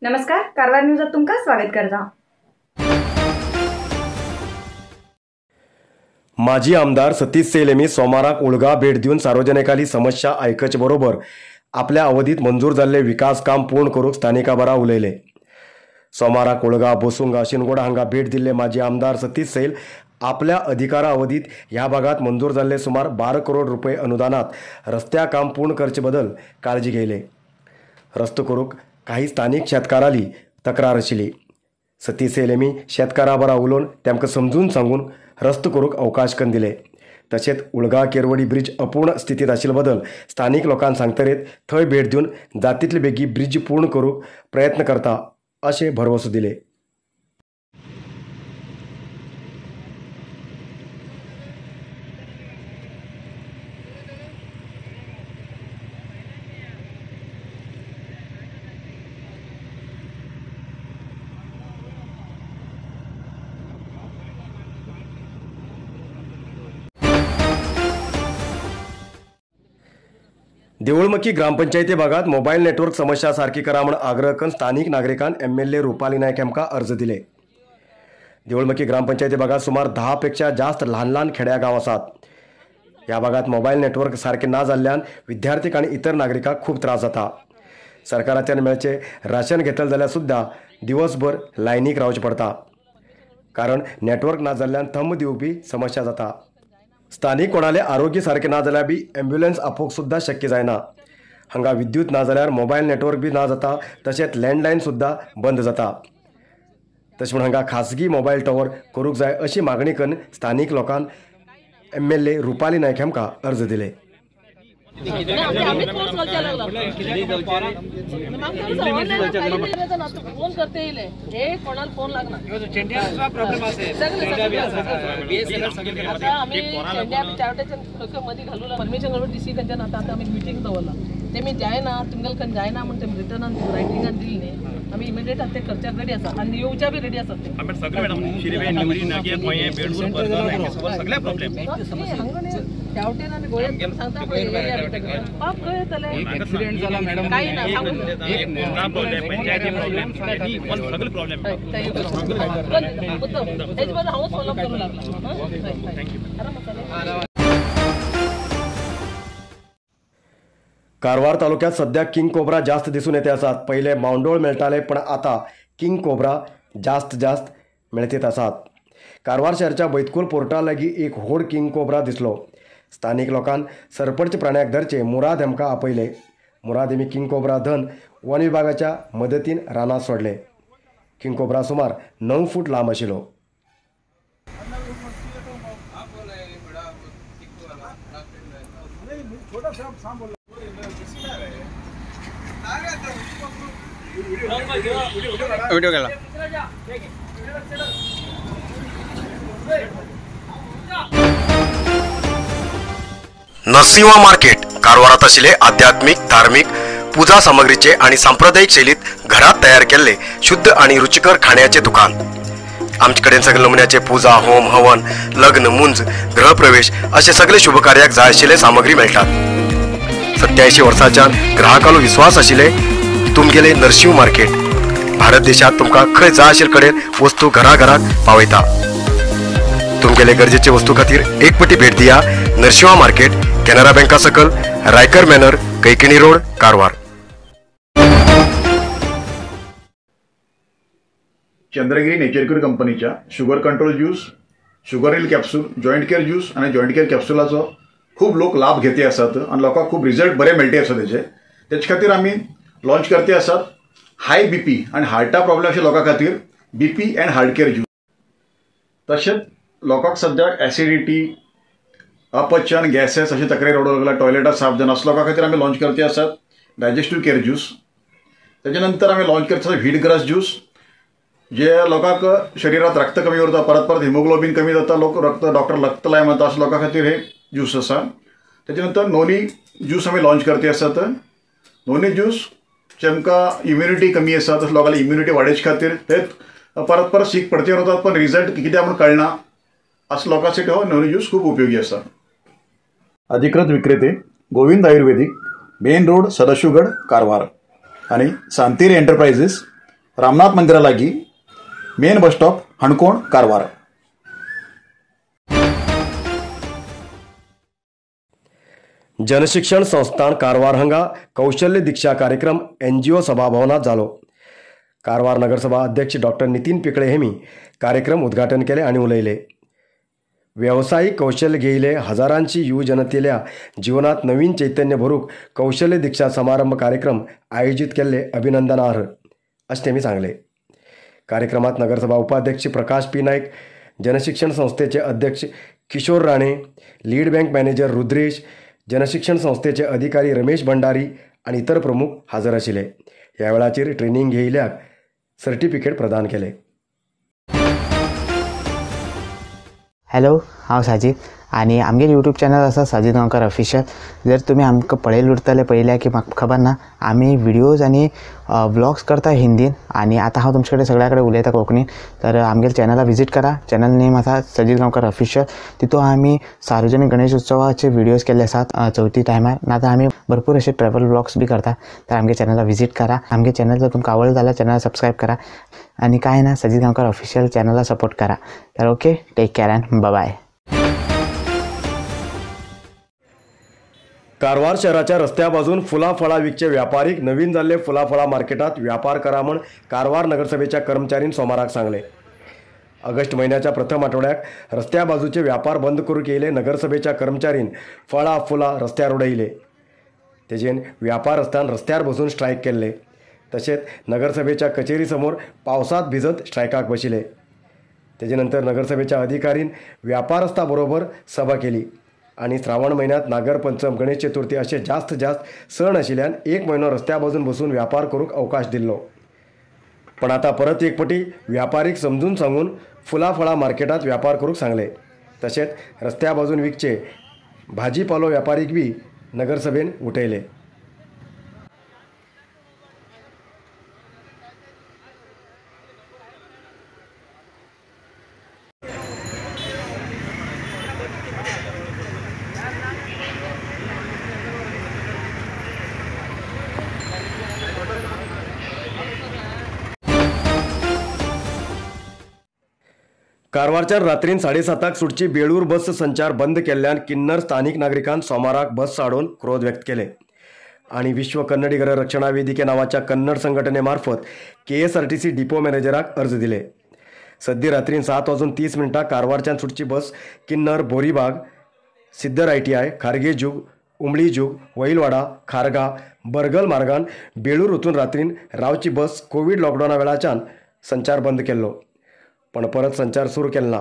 नमस्कार, कारवार न्यूजात तुमका स्वागत करता। माजी आमदार सतीश सेल यांनी सोमाराक उळगा भेट दिवन सार्वजनिकाली समस्या आयकचे बरोबर आपल्या अवधीत मंजूर जाल्ले विकास काम पूर्ण करूक स्थानिका बरा उलयले। सोमाराक उळगा बोसुंगा शिनगोडा हांगा भेट दिल्ले माजी आमदार सतीश सेल आपल्या अधिकारा अवधीत ह्या भागात मंजूर जाल्ले सुमार 12 करोड रुपये अनुदानात रस्त्या काम पूर्ण करचे बदल काळजी घेयले। रस्तो करूक काही स्थानिक शेतकाराली तक्रार आशिल्ली। सतीश सेल यांनी शेतकारा बरा उलोवन तेमकां समजून सांगून रस्तो करूक अवकाश करून दिले। तशेंच उळगा केरवडी ब्रिज अपूर्ण स्थितीत आशिल्ले बदल स्थानिक लोकांक सांगतरेत थंय भेट दिवन जातीतले बेगी ब्रिज पूर्ण करूक प्रयत्न करता अशें भरवसो दिले। देवळमकी ग्रामपंचायती भागात मोबाईल नेटवर्क समस्या सारखी करा म्हणून आग्रह करून स्थानिक नागरिकांन एमएलए रुपाली नायक यांका अर्ज दिले। देवळमकी ग्रामपंचायती भागात सुमार 10 पेक्षा जास्त लहान लहान खेड्या गाव आसात। ह्या भागात मोबाईल नेटवर्क सारखे ना जाल्ल्यान विद्यार्थी आणि इतर नागरिकांक खूप त्रास जाता। सरकाराच्यान मेळचे राशन घेतले जाल्यार सुद्धा दिवसभर लायनीक रावचे पडता, कारण नेटवर्क ना जाल्ल्यान थंब दिवपी समस्या जाता। स्थानिक कोणाले आरोग्य सारखे ना जाल्यार बी एम्ब्युलन्स आपोवंक सुद्धा शक्य जायना। हांगा विद्युत ना जाल्यार मोबाईल नेटवर्क बी ना जाता, तशेंच लँडलायन सुद्धा बंद जाता। तशें म्हण हांगा खासगी मोबाईल टॉवर करूंक जाय अशी मागणी करून स्थानिक लोकांन एमएलए रुपाली नायक हांकां अर्ज दिले। फोन करते येले हे कोणाला फोन लागणार चेंड्याचा प्रॉब्लेम असेल आता आम्ही चेंड्या चावट्याच्या मध्ये घालूला परमिशन घालून डीसी कंच्या आता आम्ही मीटिंग दवरला ते मी जायना तुमगल कन जायना म्हणून ते रिटर्न रायटिंगान दिली नाही आम्ही इमिडिएट आता करच्या रेडी आसा आणि येऊच्या बी रेडी आसा ते आम्ही सगळे मॅडम शिरवे निवरी नागे पोये बेडसूर बर्गर सगळे प्रॉब्लेम चावटेन आणि गोळ्यात सांगता पाप कळतले ऍक्सिडेंट झाला मॅडम काही ना सांगून एक मोठा प्रॉब्लेम पंचायती प्रॉब्लेम पण सगळे प्रॉब्लेम हेच बरं हाऊस फॉलो करू लागला। थँक्यू। कारवार तालुक्यात सध्या किंग कोब्रा जास्त दिसून येते आसात। पहिले मावंडोळ मेळटाले पण आता किंग कोब्रा जास्त मेळतीत आसात। कारवार शहराच्या बैतकुल पोर्टा लागीं एक व्हड किंग कोब्रा दिसलो। स्थानिक लोकांन सरपंच प्राण्याक धरचे मुराद हेमकां आपयले। मुराद हेमी किंग कोब्रा धन वन विभागाच्या मदतीन रानात सोडले। किंग कोब्रा सुमार 9 फूट लांब आशिल्लो। वीडियो केला नरसिंह मार्केट कारवारात आशिल्ले आध्यात्मिक धार्मिक पूजा सामग्रीचे आणि सांप्रदायिक शैलीत घरात तयार केलेले शुद्ध आणि रुचिकर खाण्याचे दुकान। आमचे कडेन सगळे नमुन्याचे पूजा होम हवन लग्न मुंज गृहप्रवेश असे सगळे शुभ कार्याक जाय आशिल्ले सामग्री मेळटात। 87 वर्सांच्या ग्राहकालो विश्वास आशिल्ले तुमगेले नरसिंह मार्केट भारत देशात तुमका खंय जाय आशिल्ले कडेन वस्तू घराघरात पावयता। तुमगेले गरजेचे वस्तू खातीर एक पटी भेट दिया नरसिंह मार्केट कॅनरा बँका सकल रायकर मॅनर कैकिणी रोड कारवार। चंद्रगिरी नेचरक्यूर कंपनीच्या sugar control juice sugar hill capsule joint care juice आणि जॉईंट केअर कॅप्सूलाचो खूप लोक लाभ घेते असतात आणि लोकांक खूप रिझल्ट बरे मेळटे असतात त्याच्या खातीर आम्ही लॉन्च करते असतात हाय बीपी आणि हार्टा प्रॉब्लेम अशा लोकां खातीर BP and heart care juice. तशेंच लोकांक सद्याक ऍसिडिटी अपचन गॅसेस अशी तक्रारी रडू लागला टॉयलेटात साफ जाना असल्या लोकां खातीर आम्ही लॉन्च करते असतात डायजेस्टिव्ह केअर ज्यूस। त्याच्यानंतर आम्ही लॉन्च करते व्हीट ग्रास ज्यूस जे लोकांक शरीरात रक्त कमी उरता परत हिमोग्लोबिन कमी जाता लोक डॉक्टर रक्त लाय म्हणता अशा लोकां खातीर हे ज्यूस आसा। त्याच्यानंतर नोनी ज्यूस आम्ही लॉन्च करते असतात। नोनी ज्यूस जेमकां इम्युनिटी कमी आसा तशें लोकांची इम्युनिटी वाडोवचे खातीर ते परत सीक पडते वतात पण रिझल्ट कित्याक म्हणून कळना असं लोकांसाठी हो नोनी ज्यूस खूप उपयोगी आसा। अधिकृत विक्रेते गोविंद आयुर्वेदिक मेन रोड सदाशिवगड कारवार आणि सांतेरी एंटरप्राइजेस रामनाथ मंदिरालागी main bus stop Hankon Karwar. Janshikshan Sansthan Karwar हांगा कौशल्य दीक्षा कार्यक्रम NGO सभाभवनात जालो. कारवार नगरसभा अध्यक्ष डॉक्टर नितीन पिकळे हेमी कार्यक्रम उद्घाटन केले आणि उलयले. व्यावसायिक कौशल्य घेयले हजारांची युवजनतेल्या जीवनात नवीन चैतन्य भरूक कौशल्य दीक्षा समारंभ कार्यक्रम आयोजित केल्ले अभिनंदनार्ह असे त्यांनी सांगले. कार्यक्रमात नगरसभा उपाध्यक्ष प्रकाश पी नाईक, जनशिक्षण संस्थेचे अध्यक्ष Kishore Rane, lead bank manager Rudresh, Janshikshan संस्थेचे अधिकारी रमेश भंडारी आणि इतर प्रमुख हजर आशिल्ले. ह्या वेळाचेर ट्रेनिंग घेयल्याक सर्टिफिकेट प्रदान केले. हॅलो, हांव साजीद आणि आमगे यूट्यूब चॅनल आसा साजीद गांवकर ऑफिशियल. जर तुम्ही आमकां पळयले उरतले पयल्या की म्हाका खबर ना, आमी व्हिडियोज आनी व्लॉग्स करता हिंदीन आणि आता हांव तुमचे कडेन सगळ्या कडेन उलयता कोंकणीन. तर आमगे चॅनला विजीट करा. चॅनल नेम आसा साजीद गांवकर ऑफिशियल. तितून आमी सार्वजनीक गणेश उत्सवाचे व्हिडियोज केल्ले आसात चवथी टायमार. नाजाल्यार आमी भरपूर असे ट्रॅव्हल व्लॉग्स बी करता. तर आमगे चॅनला विजीट करा. आमगे चॅनल जर तुमकां आवडलें जाल्यार चॅनल सबस्क्राईब करा आणि काय ना साजीद गांवकर ऑफिशियल चॅनलला सपोर्ट करा. तर okay, take care and bye. Karwar शहराच्या रस्त्या बाजून फुलां फळां विकचे व्यापारीक नवीन जाल्ले फुलां फळां मार्केटात व्यापार करा म्हण कारवार नगरसभेच्या कर्मचाऱ्यांनी सोमाराक सांगले. ऑगस्ट महिन्याच्या प्रथम आठवड्याक रस्त्या बाजूचे व्यापार बंद करूंक येयले नगरसभेच्या कर्मचाऱ्यांनी फळां फुलां रस्त्यार उडयले. तेजेन व्यापार रस्त्यान रस्त्यार बसून स्ट्रायक केल्ले. तशेंच नगरसभेच्या कचेरी समोर पावसात भिजत स्ट्रायकाक बशिले. तेजे नंतर नगरसभेच्या अधिकारीन व्यापार रस्ता बरोबर सभा केली आणि श्रावण महिन्यात नागर पंचम, गणेश चतुर्थी असे जास्त सण आशिल्ल्यान एक म्हयनो रस्त्या बाजून बसून व्यापार करूंक अवकाश दिल्लो. पण आता परत एक पटी व्यापारीक समजून सांगून फुलां फळां मार्केटात व्यापार करूंक सांगले. तशेंच रस्त्या बाजून विकचे भाजीपालो व्यापारीक बी नगरसभेन उठयले. कारवारच्या रात्रीन 7:30 सुटची बेळूर बस संचार बंद केल्ल्यान किन्नर स्थानिक नागरिकांनी सोमाराक बस साडून क्रोध व्यक्त केले आणि विश्व कन्नडीगर रक्षणा वेदिके नावाच्या कन्नड संघटनेमार्फत KSRTC डिपो मॅनेजराक अर्ज दिले. सद्दी रात्रीन 7:30 कारवारच्यान सुटची बस किन्नर, बोरीबाग, सिद्धर ITI, खारगे जुग, उमळी जुग, वैलवाडा, खारगा, बरगल मार्गान बेळूर वचून रात्रीन रावची बस कोविड लॉकडाऊना वेळाच्यान संचार बंद केल्लो. पण परत संचार सुरू केलो ना.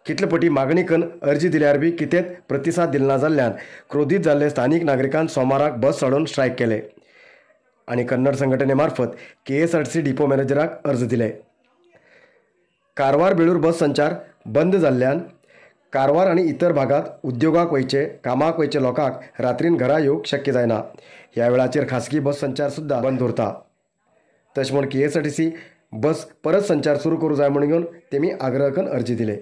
कितले पटी मागणी करून अर्जी दिल्यार बी कितेंच प्रतिसाद दिलो ना जाल्ल्यान क्रोधीत जाल्ले स्थानिक नागरिकांनी सोमाराक बस सोडून स्ट्रायक केले आणि कन्नड संघटनेमार्फत KSRTC डिपो मॅनेजराक अर्ज दिले. कारवार बेळूर बस संचार बंद जाल्ल्यान कारवार आणि इतर भागात उद्योगाक वयचे, कामाक वयचे लोकांक रात्रीन घरा येवंक शक्य जायना. ह्या वेळाचेर खासगी बस संचार सुद्धा बंद उरता. तशें म्हूण KSRTC बस परत संचार सुरू करू जाय म्हणून घेवन तेमी आग्रह करून अर्जी दिले.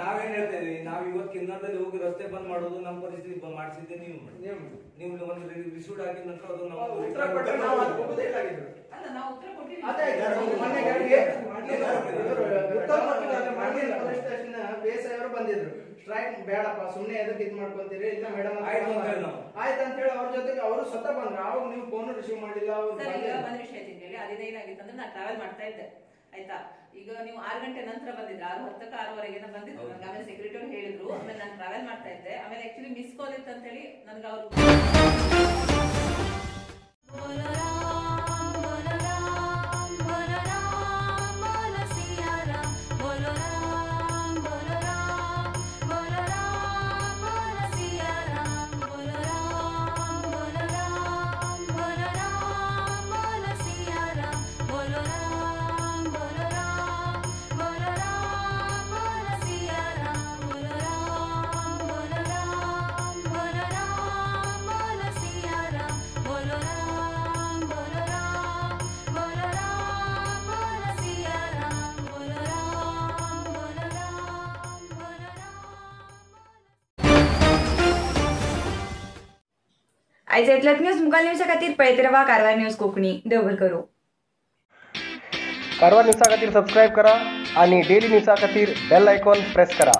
ನಾವೇನ್ ಹೇಳ್ತೇವೆ, ನಾವು ಇವತ್ತು ಕಿನ್ನರದಲ್ಲಿ ಹೋಗಿ ರಸ್ತೆ ಬಂದ್ ಮಾಡೋದು ನಮ್ಮ ಪರಿಸ್ಥಿತಿ ಮಾಡಿಸಿದ್ದೆ ನೀವು ಒಂದು ರಿಸೀವ್ಡ್ ಆಗಿದ ನಂತರ ಅದು ನಾವು ಉತ್ತರ ಕೊಟ್ಟರೆ ನಾವು ಹೋಗೋದಿಲ್ಲ ಆಗಿದ್ರು. ಅಲ್ಲ, ನಾವು ಉತ್ತರ ಕೊಟ್ಟಿದ್ದೀವಿ. ಅದೇ ಬೇಸಾಯವರು ಬಂದಿದ್ರು, ಸ್ಟ್ರೈಕ್ ಬೇಡಪ್ಪ ಸುಮ್ಮನೆ ಎದಕ್ಕೆ ಇದು ಮಾಡ್ಕೊಂತೀರಿ, ಇಲ್ಲ ಮೇಡಮ್ ಆಯ್ತು ಅಂತ ಹೇಳಿ ಅವ್ರ ಜೊತೆಗೆ ಅವರು ಸ್ವತಃ ಬಂದ್ರು. ಅವಾಗ ನೀವು ಫೋನ್ ರಿಸೀವ್ ಮಾಡಿಲ್ಲ. ಒಂದು ವಿಷಯ ತಿಂತೇಳಿ ಅದೇನಾಗಿತ್ತು ಅಂದ್ರೆ ನಾನು ಟ್ರಾವೆಲ್ ಮಾಡ್ತಾ ಇದ್ದೆ ಆಯ್ತಾ. ಈಗ ನೀವು 6 ಗಂಟೆ ನಂತರ ಬಂದಿದ್ರೆ 6:10 6:15 ಬಂದಿದ್ರು. ನನಗೆ ಆಮೇಲೆ ಸೆಕ್ರೆಟರಿ ಅವ್ರು ಹೇಳಿದ್ರು. ಆಮೇಲೆ ನಾನು ಟ್ರಾವೆಲ್ ಮಾಡ್ತಾ ಇದ್ದೆ. ಆಮೇಲೆ ಆಕ್ಚುಲಿ ಮಿಸ್ ಕಾಲ್ ಇತ್ತು ಅಂತ ಹೇಳಿ ನನಗೆ ಅವರು आयज इतलेच न्यूज मुखाल न्यूजा खातीर पळयत रावा कारवार न्यूज कोंकणी. देव बरें करूं. कारवार न्यूजा खातीर सबस्क्राईब करा आणि डेली न्यूजा खातीर बेल आयकॉन प्रेस करा.